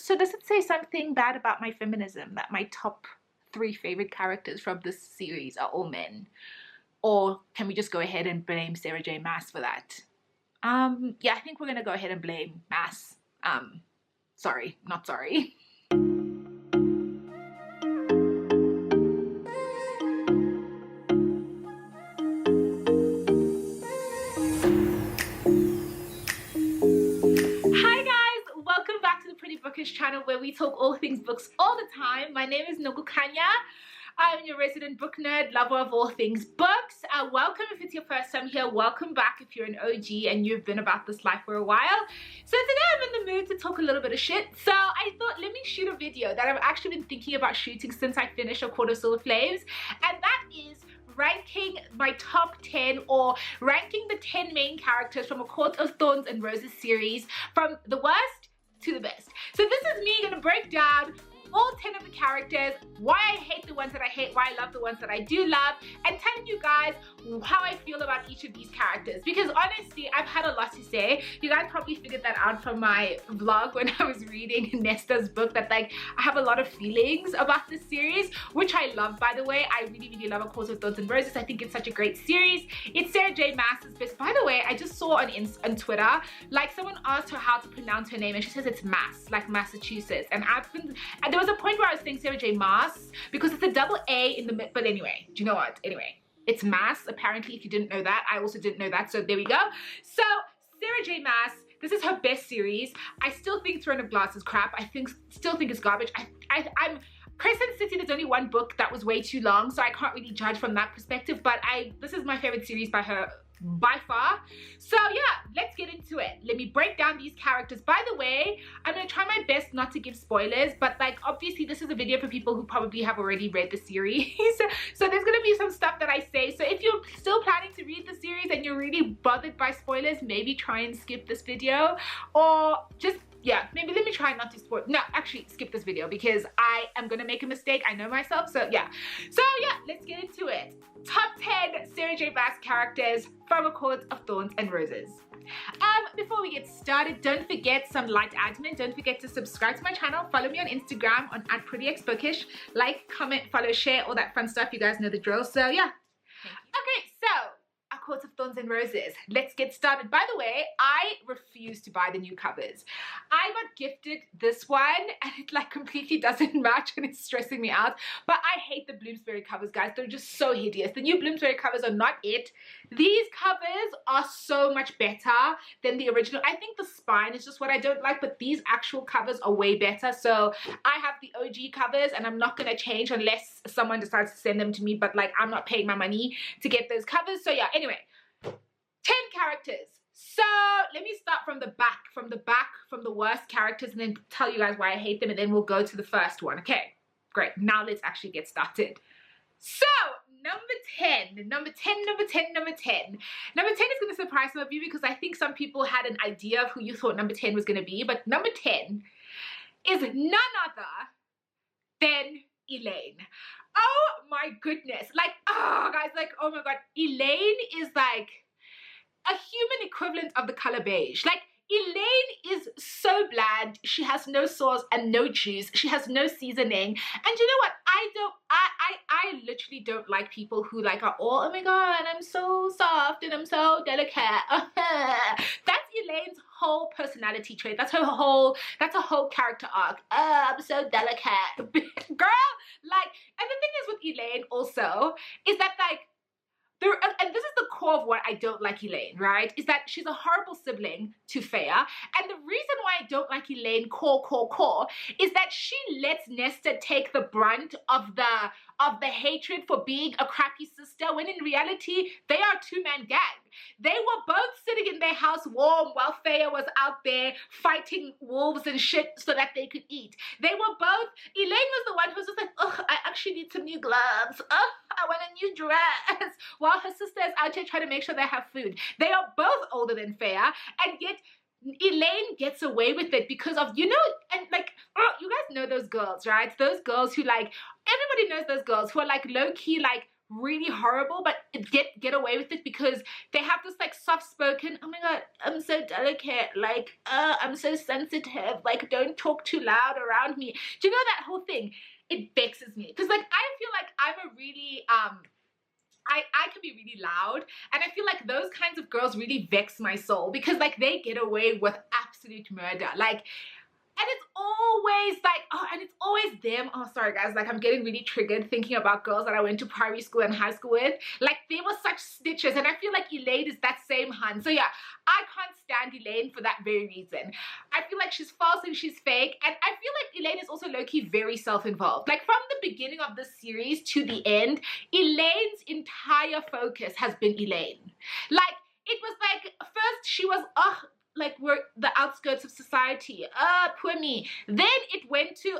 So does it say something bad about my feminism that my top 3 favorite characters from this series are all men? Or can we just go ahead and blame Sarah J. Maas for that? Yeah, I think we're gonna go ahead and blame Maas. Sorry, not sorry. Bookish channel where we talk all things books all the time. My name is Nogukanya. I'm your resident book nerd, lover of all things books. Welcome if it's your first time here. Welcome back if you're an OG and you've been about this life for a while. So today I'm in the mood to talk a little bit of shit. So I thought, let me shoot a video that I've actually been thinking about shooting since I finished A Court of Silver Flames, and that is ranking my top 10, or ranking the 10 main characters from A Court of Thorns and Roses series from the worst to the best. So this is me gonna break down all 10 of the characters, why I hate the ones that I hate, why I love the ones that I do love, and telling you guys how I feel about each of these characters. Because honestly, I've had a lot to say. You guys probably figured that out from my vlog when I was reading Nesta's book, that like I have a lot of feelings about this series, which I love, by the way. I really love A Court of Thorns and Roses. I think it's such a great series. It's Sarah J. Maas's best. By the way, I just saw on Twitter, like someone asked her how to pronounce her name and she says it's Mass, like Massachusetts. And there was a point where I was saying Sarah J. Maas because it's a double A in the mid, but anyway, do you know what? Anyway, it's Maas, apparently, if you didn't know that. I also didn't know that, so there we go. So, Sarah J. Maas, this is her best series. I still think Throne of Glass is crap. I still think it's garbage. I'm Crescent City, there's only one book that was way too long, so I can't really judge from that perspective, but this is my favorite series by her by far. So yeah, let's get into it. Let me break down these characters. By the way, I'm gonna try my best not to give spoilers, but like obviously this is a video for people who probably have already read the series. So there's gonna be some stuff that I say. So if you're still planning to read the series and you're really bothered by spoilers, maybe try and skip this video, or just maybe let me try not to spoil. No, actually skip this video because I am gonna make a mistake. I know myself. So yeah, let's get into it. Top 10 Sarah J. Maas characters from A Court of Thorns and Roses. Before we get started, don't forget some light admin. Don't forget to subscribe to my channel. Follow me on Instagram on @prettyxbookish. Like, comment, follow, share, all that fun stuff. You guys know the drill. So yeah. Okay, so A Court of Thorns and Roses. Let's get started. By the way, I refuse to buy the new covers. I got gifted this one and it like completely doesn't match and it's stressing me out. But I hate the Bloomsbury covers, guys. They're just so hideous. The new Bloomsbury covers are not it. These covers are so much better than the original. I think the spine is just what I don't like, but these actual covers are way better. So I have the OG covers and I'm not going to change unless someone decides to send them to me, but like I'm not paying my money to get those covers. So yeah, anyway, 10 characters. So let me start from the back, from the worst characters, and then tell you guys why I hate them, and then we'll go to the first one. Okay, great. Now let's actually get started. So number 10 is going to surprise some of you because I think some people had an idea of who you thought number 10 was going to be, but number 10 is none other than Elain. Oh my goodness, like, oh guys, like, oh my god, Elain is like a human equivalent of the color beige. Like, Elain is so bland. She has no sauce and no juice. She has no seasoning. And you know what? I literally don't like people who like are all, oh my god, I'm so soft and I'm so delicate. That's Elain's whole personality trait. That's a whole character arc. I'm so delicate. Girl, like, and the thing is with Elain also is that like, and this is the core of what I don't like Elain, right? Is that she's a horrible sibling to Feyre. And the reason why I don't like Elain core is that she lets Nesta take the brunt of the hatred for being a crappy sister, when in reality, they are a two-man gang. They were both sitting in their house warm while Feyre was out there fighting wolves and shit so that they could eat. They were both, Elain was the one who was just like, oh, I actually need some new gloves. Oh, I want a new dress. While her sister is out here trying to make sure they have food. They are both older than Feyre, and yet Elain gets away with it because of, you know, and like, you guys know those girls, right? Those girls who like, everybody knows those girls who are like low-key like really horrible, but get away with it because they have this like soft-spoken, oh my god, I'm so delicate, like I'm so sensitive, like don't talk too loud around me. Do you know that whole thing? It vexes me because like I feel like I'm a really I can be really loud, and I feel like those kinds of girls really vex my soul because like they get away with absolute murder, like. And it's always like, oh, and it's always them. Oh, sorry guys, like I'm getting really triggered thinking about girls that I went to primary school and high school with. Like they were such snitches, and I feel like Elain is that same hun. So yeah, I can't stand Elain for that very reason. I feel like she's false and she's fake, and I feel like Elain is also low-key very self-involved. Like from the beginning of this series to the end, Elain's entire focus has been Elain. Like it was like first she was, oh, like we're the outskirts of society, poor me. Then it went to,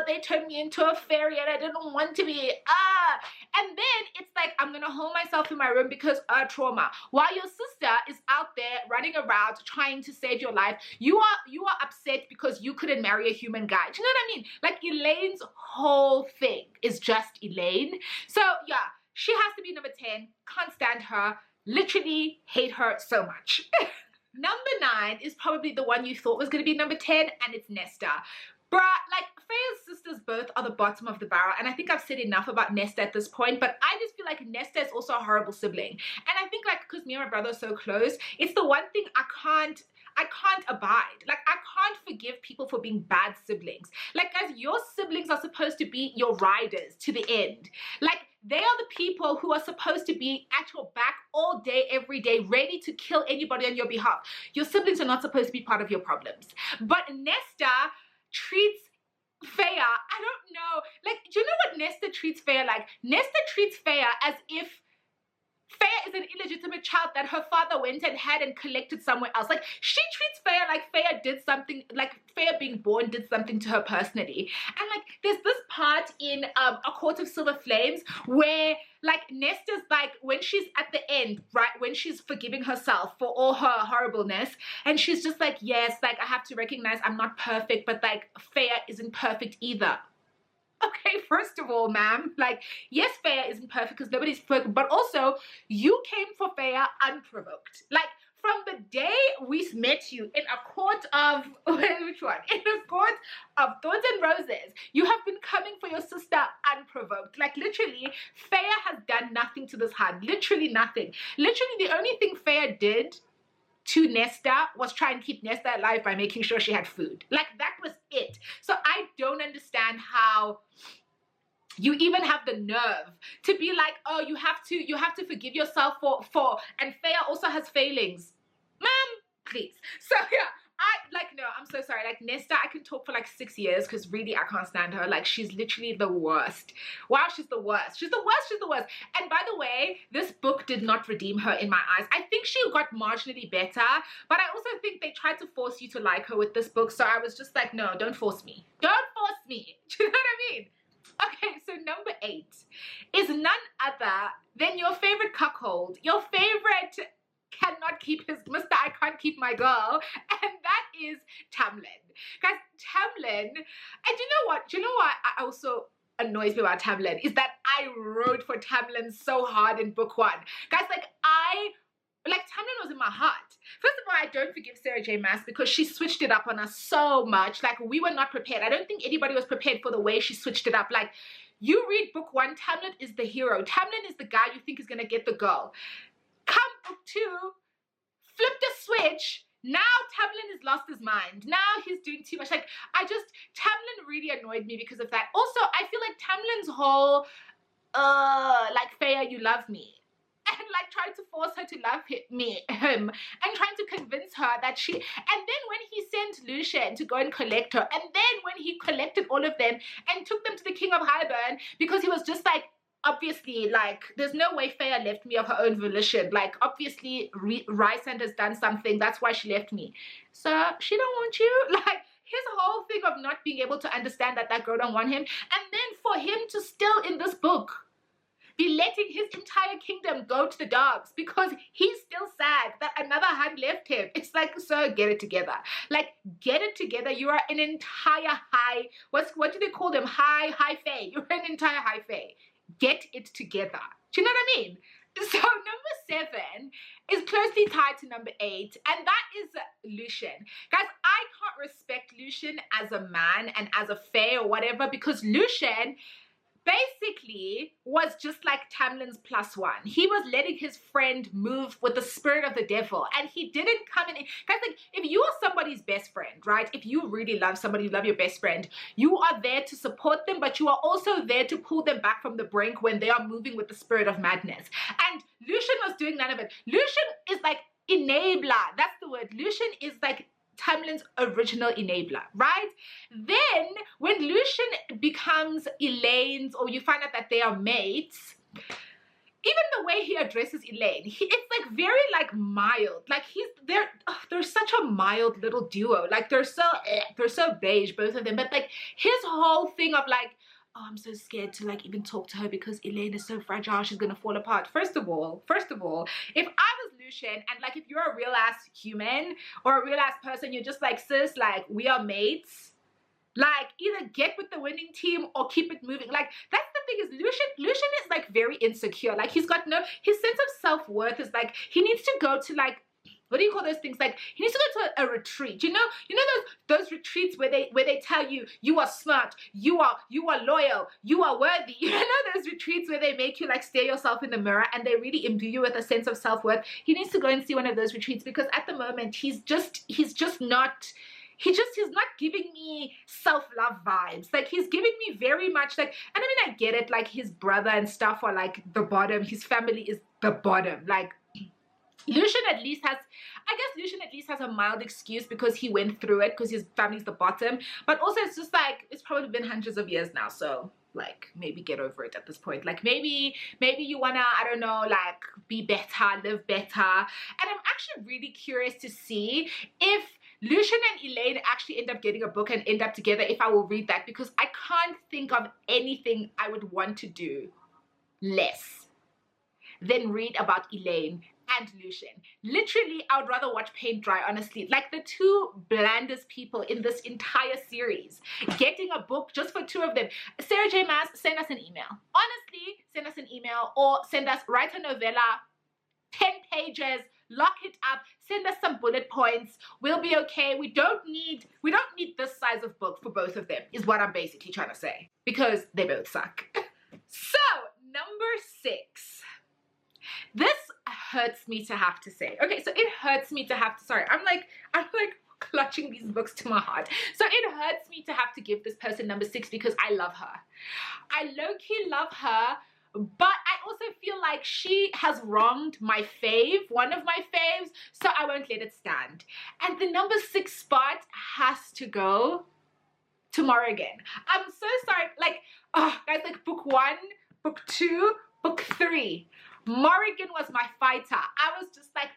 they turned me into a fairy and I didn't want to be, and then it's like I'm gonna hold myself in my room because trauma. While your sister is out there running around trying to save your life, you are upset because you couldn't marry a human guy. Do you know what I mean? Like Elain's whole thing is just Elain. So yeah, she has to be number 10. Can't stand her. Literally hate her so much. Number 9 is probably the one you thought was going to be number 10, and it's Nesta. Bruh, like, Feyre's sisters both are the bottom of the barrel, and I think I've said enough about Nesta at this point, but I just feel like Nesta is also a horrible sibling. And I think, like, because me and my brother are so close, it's the one thing I can't abide. Like, I can't forgive people for being bad siblings. Like, guys, your siblings are supposed to be your riders to the end. Like, they are the people who are supposed to be at your back all day, every day, ready to kill anybody on your behalf. Your siblings are not supposed to be part of your problems. But Nesta treats Feyre, I don't know, like, do you know what Nesta treats Feyre like? Nesta treats Feyre as if Feyre is an illegitimate child that her father went and had and collected somewhere else. Like, she treats Feyre like Feyre did something, like Feyre being born did something to her personally. And like, there's this part in A Court of Silver Flames where like Nesta's like, when she's at the end, right, when she's forgiving herself for all her horribleness, and she's just like, yes, like I have to recognize I'm not perfect, but like Feyre isn't perfect either. Okay, first of all, ma'am, like, yes, Feyre isn't perfect because nobody's perfect, but also, you came for Feyre unprovoked. Like, from the day we met you in A Court of, which one? In A Court of Thorns and Roses, you have been coming for your sister unprovoked. Like, literally, Feyre has done nothing to this hand. Literally nothing. Literally, the only thing Feyre did to Nesta was try and keep Nesta alive by making sure she had food. Like, that was it. So I don't understand how you even have the nerve to be like, oh, you have to forgive yourself for and Feyre also has failings. Ma'am, please. So yeah, no, I'm so sorry. Like, Nesta, I can talk for like 6 years because really I can't stand her. Like, she's literally the worst. Wow, she's the worst. She's the worst. She's the worst. And by the way, this book did not redeem her in my eyes. I think she got marginally better, but I also think they tried to force you to like her with this book. So I was just like, no, don't force me. Don't force me. Do you know what I mean? Okay, so number 8 is none other than your favorite cuckold, your favorite cannot keep his Mr. I can't keep my girl, and that is Tamlin. Guys, Tamlin, and you know what? Do you know what also annoys me about Tamlin is that I rode for Tamlin so hard in book 1. Guys, like Tamlin was in my heart. First of all, I don't forgive Sarah J. Maas because she switched it up on us so much. Like, we were not prepared. I don't think anybody was prepared for the way she switched it up. Like, you read book 1, Tamlin is the hero. Tamlin is the guy you think is going to get the girl. Come book 2, flip the switch. Now Tamlin has lost his mind. Now he's doing too much. Like, Tamlin really annoyed me because of that. Also, I feel like Tamlin's whole, like, Feyre, you love me. And like trying to force her to love him and trying to convince her that she, and then when he sent Lucien to go and collect her, and then when he collected all of them and took them to the King of Highburn because he was just like, obviously, like, there's no way Feyre left me of her own volition. Like, obviously Rhysand has done something, that's why she left me. So she don't want you. Like, his whole thing of not being able to understand that girl don't want him, and then for him to still in this book be letting his entire kingdom go to the dogs because he's still sad that another hand left him. It's like, sir, get it together. Like, get it together. You are an entire high, what do they call them? High fae. You're an entire high fae. get it together. Do you know what I mean? So number 7 is closely tied to number 8, and that is Lucien. Guys, I can't respect Lucien as a man and as a fae or whatever, because Lucien basically was just like Tamlin's +1. He was letting his friend move with the spirit of the devil, and he didn't come in. Guys, like, if you are somebody's best friend, right? If you really love somebody, you love your best friend, you are there to support them, but you are also there to pull them back from the brink when they are moving with the spirit of madness. And Lucien was doing none of it. Lucien is like enabler. That's the word. Lucien is like Tamlin's original enabler, right? Then when Lucien becomes Elain's, or you find out that they are mates, even the way he addresses Elain, it's like very like mild. Like they're such a mild little duo. Like they're so beige, both of them. But like his whole thing of like, oh, I'm so scared to like even talk to her because Elain is so fragile, she's gonna fall apart. First of all, if I was Lucien, and like if you're a real ass human or a real ass person, you're just like, sis, like we are mates. Like either get with the winning team or keep it moving. Like that's the thing is Lucien is like very insecure. Like his sense of self-worth is like he needs to go to like, what do you call those things? Like he needs to go to a retreat. You know those retreats where they tell you you are smart, you are loyal, you are worthy. You know those retreats where they make you like stare yourself in the mirror and they really imbue you with a sense of self-worth. He needs to go and see one of those retreats, because at the moment he's not giving me self-love vibes. Like he's giving me very much like, and I mean I get it, like his brother and stuff are like the bottom, his family is the bottom. Like Lucien at least has a mild excuse because he went through it, because his family's the bottom. But also it's just like, it's probably been hundreds of years now, so like maybe get over it at this point. Like maybe you wanna, I don't know, like be better, live better. And I'm actually really curious to see if Lucien and Elain actually end up getting a book and end up together, if I will read that, because I can't think of anything I would want to do less than read about Elain and Lucien. Literally, I would rather watch paint dry, honestly. Like the two blandest people in this entire series. Getting a book just for two of them. Sarah J. Maas, send us an email. Honestly, send us an email, or write a novella, 10 pages, lock it up, send us some bullet points. We'll be okay. We don't need this size of book for both of them, is what I'm basically trying to say, because they both suck. So, number 6. This hurts me to have to say. Okay, so it hurts me to have to, sorry, I'm like clutching these books to my heart. So it hurts me to have to give this person number 6 because I love her. I low-key love her, but I also feel like she has wronged my fave, one of my faves, so I won't let it stand. And the number 6 spot has to go to Morrigan. I'm so sorry. Like, oh, guys, like book 1, book 2, book 3. Morrigan was my fighter. I was just like,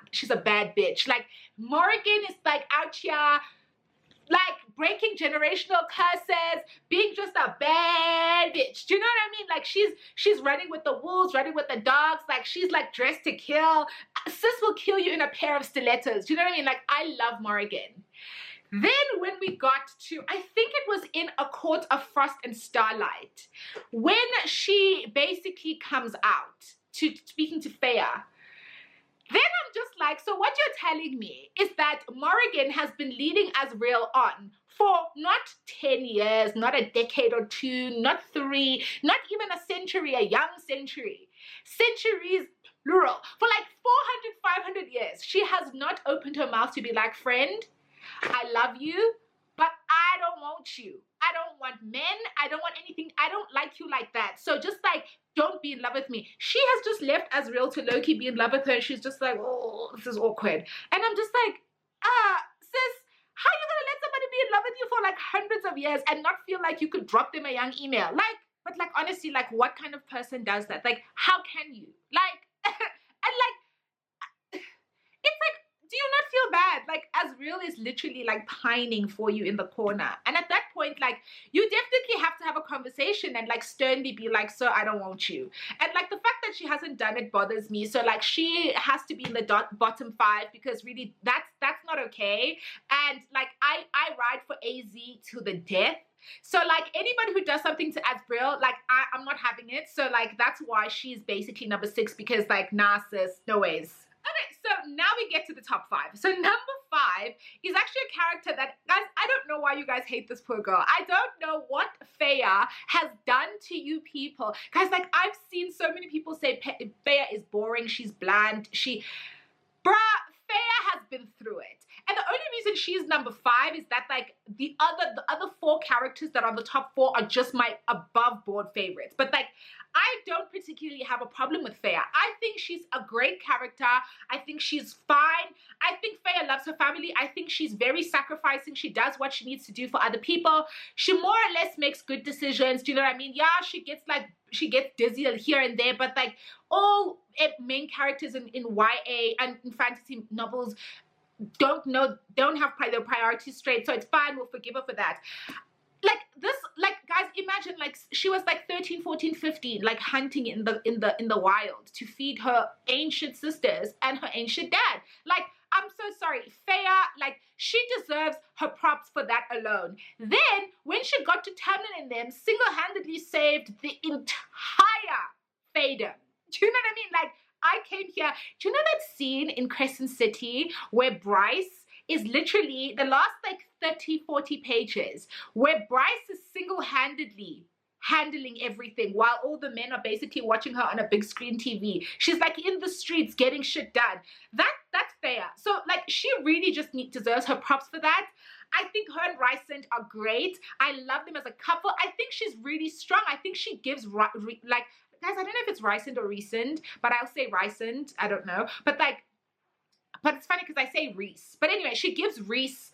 she's a bad bitch. Like, Morrigan is like out here, like breaking generational curses, being just a bad bitch. Do you know what I mean? Like she's running with the wolves, running with the dogs. Like she's like dressed to kill. Sis will kill you in a pair of stilettos. Do you know what I mean? Like I love Morrigan. Then when we got to, I think it was in A Court of Frost and Starlight, when she basically comes out to speaking to Feyre, then I'm just like, so what you're telling me is that Morrigan has been leading Azriel on for not 10 years, not a decade or 2, not 3, not even a century, a young century. Centuries, plural. For like 400, 500 years, she has not opened her mouth to be like, friend, I love you, but I don't want you. I don't want men. I don't want anything. I don't like you like that. So just like, don't be in love with me. She has just left Azriel to Loki be in love with her. And she's just like, oh, this is awkward. And I'm just like, sis, how are you going to let somebody be in love with you for like hundreds of years and not feel like you could drop them a young email? Like, but like, honestly, like what kind of person does that? Like, how can you? Like, and like, it's like, do you not feel bad? Like Azriel is literally like pining for you in the corner. And at that point, like you definitely have to have a conversation and like sternly be like, sir, I don't want you. And like the fact that she hasn't done it bothers me. So like she has to be in the bottom 5 because really that's not okay. And like I ride for AZ to the death. So like anybody who does something to azriel, like I'm not having it. So like that's why she's basically number 6, because like nah sis, no ways. Okay, so now we get to the top 5. So number 5 is actually a character that, guys, I don't know why you guys hate this poor girl. I don't know what feyre has done to you people. Guys, like I've seen so many people say feyre is boring, she's bland, bruh, feyre has been through it. And the only reason she's number 5 is that like the other 4 characters that are on the top 4 are just my above board favorites. But like I don't particularly have a problem with feyre. I think she's a great character. I think she's fine. I think feyre loves her family. I think she's very sacrificing. She does what she needs to do for other people. She more or less makes good decisions. Do you know what I mean? Yeah, she gets dizzy here and there, but like all main characters in YA and in fantasy novels don't have their priorities straight, so it's fine. We'll forgive her for that. Like this, like guys, imagine like she was like 13, 14, 15, like hunting in the wild to feed her ancient sisters and her ancient dad. Like, I'm so sorry, feyre, like she deserves her props for that alone. Then when she got to tamlin and them, single-handedly saved the entire feyre. Do you know what I mean? Like I came here. Do you know that scene in Crescent City where Bryce is literally the last like 30, 40 pages where Bryce is single-handedly handling everything while all the men are basically watching her on a big screen TV. She's like in the streets getting shit done. That's feyre. So like she really just deserves her props for that. I think her and rhysand are great. I love them as a couple. I think she's really strong. I think she gives like, guys, I don't know if it's rhysand or rhysand, but I'll say rhysand. I don't know. But it's funny because I say Rhys. But anyway, she gives Rhys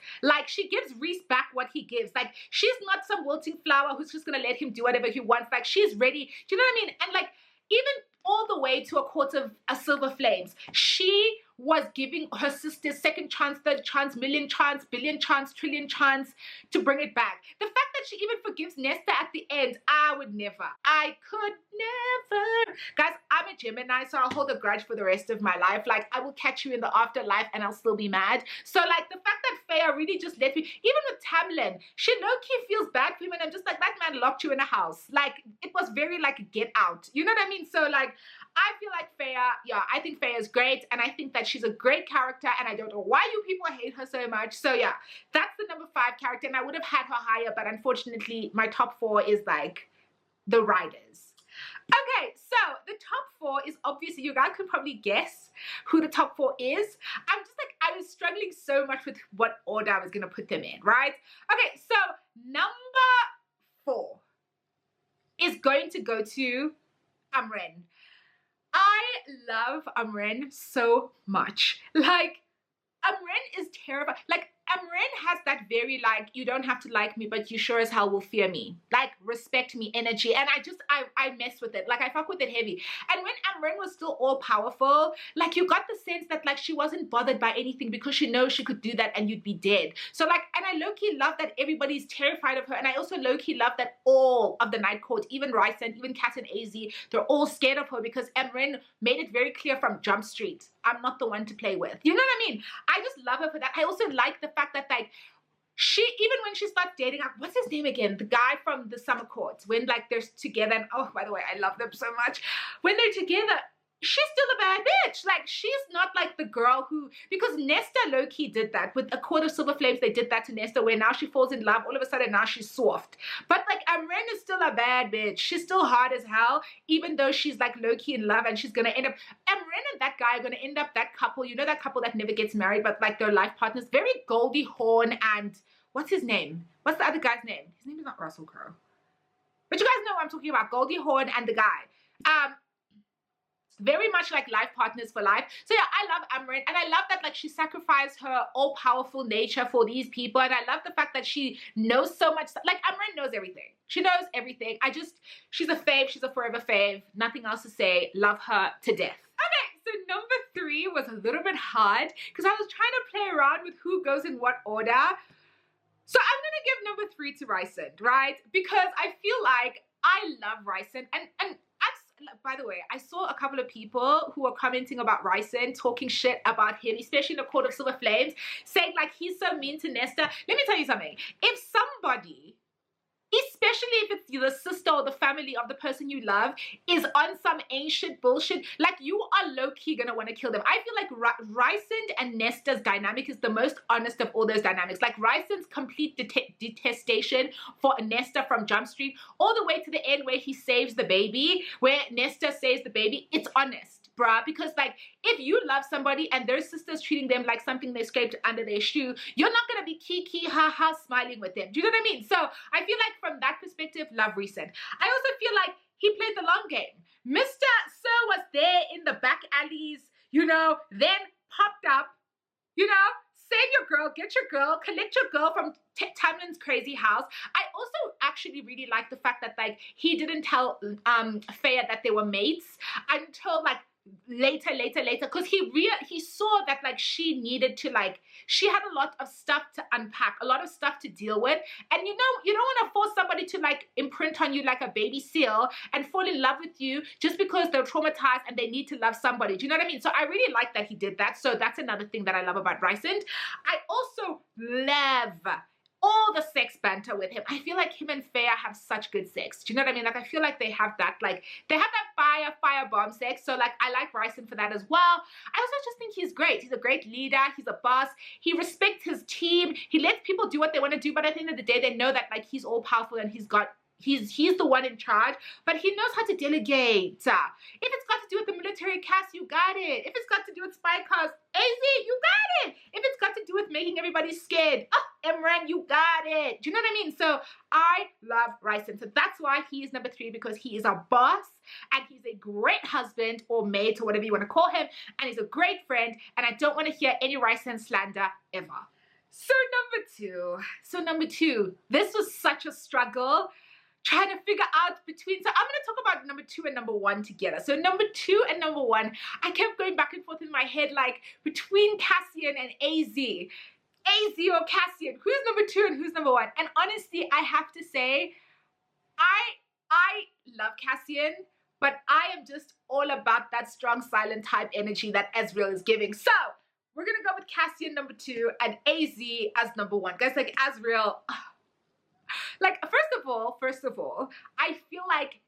back what he gives. Like, she's not some wilting flower who's just going to let him do whatever he wants. Like, she's ready. Do you know what I mean? And like, even all the way to a court of silver flames, she was giving her sisters second chance, third chance, million chance, billion chance, trillion chance to bring it back. The fact that she even forgives Nesta at the end, I would never. I could never. Guys, I'm a Gemini, so I'll hold a grudge for the rest of my life. Like, I will catch you in the afterlife and I'll still be mad. So like the fact that feyre really just let me, even with tamlin, she low-key feels bad for him, and I'm just like, that man locked you in a house. Like, it was very like get out. You know what I mean? So like, I feel like feyre, yeah, I think feyre is great, and I think that she's a great character, and I don't know why you people hate her so much. So yeah, that's the number 5 character, and I would have had her higher, but unfortunately my top 4 is like the riders. Okay, so the top 4 is obviously, you guys can probably guess who the top 4 is. I'm just like, I was struggling so much with what order I was going to put them in, right? Okay, so number 4 is going to go to Amren. I love Amren so much. Like, Amren is terrible. Like, Amren has that very, like, you don't have to like me, but you sure as hell will fear me. Like, respect me energy. And I mess with it. Like, I fuck with it heavy. And when Amren was still all powerful, like, you got the sense that, like, she wasn't bothered by anything because she knows she could do that and you'd be dead. So, like, and I low-key love that everybody's terrified of her. And I also low-key love that all of the Night Court, even rhysand, even cassian, they're all scared of her because Amren made it very clear from Jump Street, I'm not the one to play with. You know what I mean? I just love her for that. I also like the fact that, like, she, even when she starts dating, what's his name again? The guy from the Summer Courts, when, like, they're together, and, oh, by the way, I love them so much. When they're together, she's still a bad bitch. Like, she's not like the girl who, because Nesta low-key did that. With A Court of Silver Flames, they did that to Nesta, where now she falls in love. All of a sudden, now she's soft. But, like, Amren is still a bad bitch. She's still hard as hell, even though she's, like, low-key in love, and she's gonna end up, Amren and that guy are gonna end up that couple, you know, that couple that never gets married, but, like, their life partners, very Goldie Hawn and, what's his name? What's the other guy's name? His name is not Russell Crowe. But you guys know what I'm talking about, Goldie Hawn and the guy. Very much like life partners for life. So yeah, I love Amren, and I love that, like, she sacrificed her all-powerful nature for these people, and I love the fact that she knows so much. Like, Amren knows everything. She knows everything. She's a fave. She's a forever fave. Nothing else to say. Love her to death. Okay, so number 3 was a little bit hard because I was trying to play around with who goes in what order. So I'm gonna give number 3 to rhysand, right? Because I feel like I love rhysand, and by the way, I saw a couple of people who were commenting about rhysand, talking shit about him, especially in the Court of Silver Flames, saying like he's so mean to Nesta. Let me tell you something. If somebody especially if it's the sister or the family of the person you love is on some ancient bullshit, like you are low-key gonna want to kill them. I feel like Rhysand and Nesta's dynamic is the most honest of all those dynamics. Like Rhysand's complete detestation for Nesta from Jump Street, all the way to the end where he saves the baby, where Nesta saves the baby, it's honest, bruh. Because like, if you love somebody and their sister's treating them like something they scraped under their shoe, you're not gonna be kiki ha ha smiling with them. Do you know what I mean? So I feel like from that perspective, love Rhysand. I also feel like he played the long game. Mr. Sir was there in the back alleys, you know, then popped up, you know, save your girl, get your girl, collect your girl from Tamlin's crazy house. I also actually really like the fact that like he didn't tell Feyre that they were mates until like later, because he saw that like she needed to, like, she had a lot of stuff to unpack, a lot of stuff to deal with, and you know, you don't want to force somebody to like imprint on you like a baby seal and fall in love with you just because they're traumatized and they need to love somebody. Do you know what I mean? So I really like that he did that. So that's another thing that I love about Rhysand. I also love all the sex banter with him. I feel like him and Feyre have such good sex. Do you know what I mean? Like, I feel like they have that, like, they have that fire bomb sex. So, like, I like Rhysand for that as well. I also just think he's great. He's a great leader. He's a boss. He respects his team. He lets people do what they want to do. But at the end of the day, they know that, like, he's all powerful and he's the one in charge, but he knows how to delegate. If it's got to do with the military cast, you got it. If it's got to do with spy cars, AZ, you got it. If it's got to do with making everybody scared, amren, you got it. Do you know what I mean? So I love Rhysand. So that's why he is number 3, because he is a boss and he's a great husband or mate or whatever you want to call him, and he's a great friend, and I don't want to hear any Rhysand slander ever. So number two, this was such a struggle trying to figure out between, so I'm going to talk about number 2 and number 1 together. So number 2 and number 1, I kept going back and forth in my head, like between Cassian and AZ or Cassian, who's number 2 and who's number 1? And honestly, I have to say, I love Cassian, but I am just all about that strong silent type energy that Azriel is giving. So we're going to go with Cassian number 2 and AZ as number 1. Guys, like Azriel, like, first of all, I feel like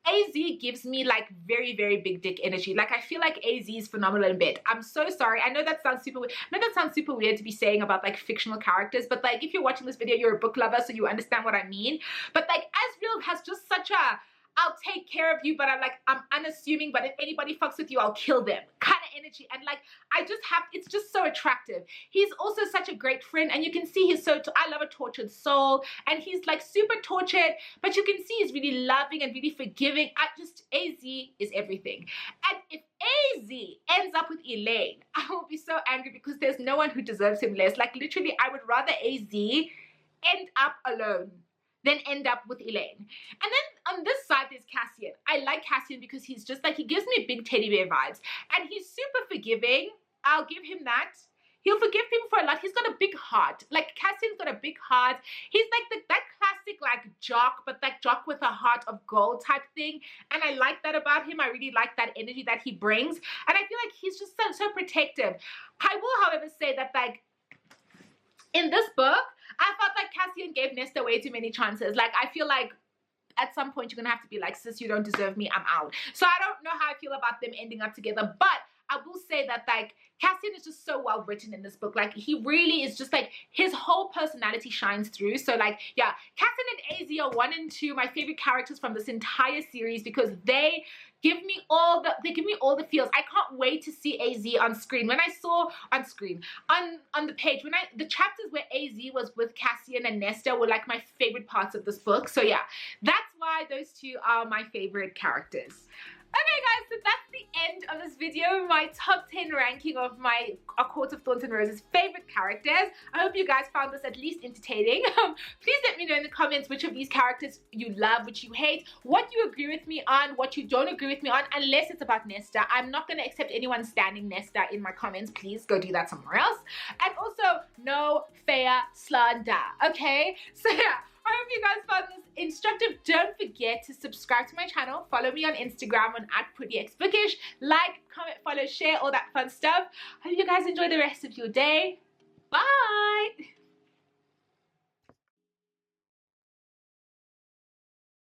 AZ gives me like very, very big dick energy. Like, I feel like AZ is phenomenal in bed. I'm so sorry. I know that sounds super weird. I know that sounds super weird to be saying about like fictional characters, but like if you're watching this video, you're a book lover, so you understand what I mean. But like Azriel has just such a, I'll take care of you, but I'm unassuming, but if anybody fucks with you, I'll kill them kind of energy. And like, it's just so attractive. He's also such a great friend, and you can see he's I love a tortured soul, and he's like super tortured, but you can see he's really loving and really forgiving. AZ is everything. And if AZ ends up with Elain, I will be so angry because there's no one who deserves him less. Like literally, I would rather AZ end up alone than end up with Elain. And then on this side, there's Cassian. I like Cassian because he's just like, he gives me big teddy bear vibes. And he's super forgiving. I'll give him that. He'll forgive people for a lot. He's got a big heart. Like, Cassian's got a big heart. He's like that classic, like, jock, but that jock with a heart of gold type thing. And I like that about him. I really like that energy that he brings. And I feel like he's just so protective. I will, however, say that, like, in this book, I felt like Cassian gave Nesta way too many chances. Like, I feel like at some point you're gonna have to be like, sis, you don't deserve me, I'm out. So I don't know how I feel about them ending up together, but I will say that like Cassian is just so well written in this book. Like, he really is just like, his whole personality shines through. So like, yeah, Cassian and AZ are 1 and 2 my favorite characters from this entire series, because they give me all the feels. I can't wait to see AZ on screen. When I saw on screen, on the page, the chapters where AZ was with Cassian and Nesta were like my favorite parts of this book. So yeah, that's why those 2 are my favorite characters. Okay guys, so that's the end of this video, my top 10 ranking of my A Court of Thorns and Roses favorite characters. I hope you guys found this at least entertaining. Please let me know in the comments which of these characters you love, which you hate, what you agree with me on, what you don't agree with me on, unless it's about Nesta. I'm not going to accept anyone standing Nesta in my comments. Please go do that somewhere else. And also, no Feyre slander, okay? So yeah, I hope you guys found this instructive. Don't forget to subscribe to my channel. Follow me on Instagram on @prettyxbookish. Like, comment, follow, share, all that fun stuff. Hope you guys enjoy the rest of your day. Bye!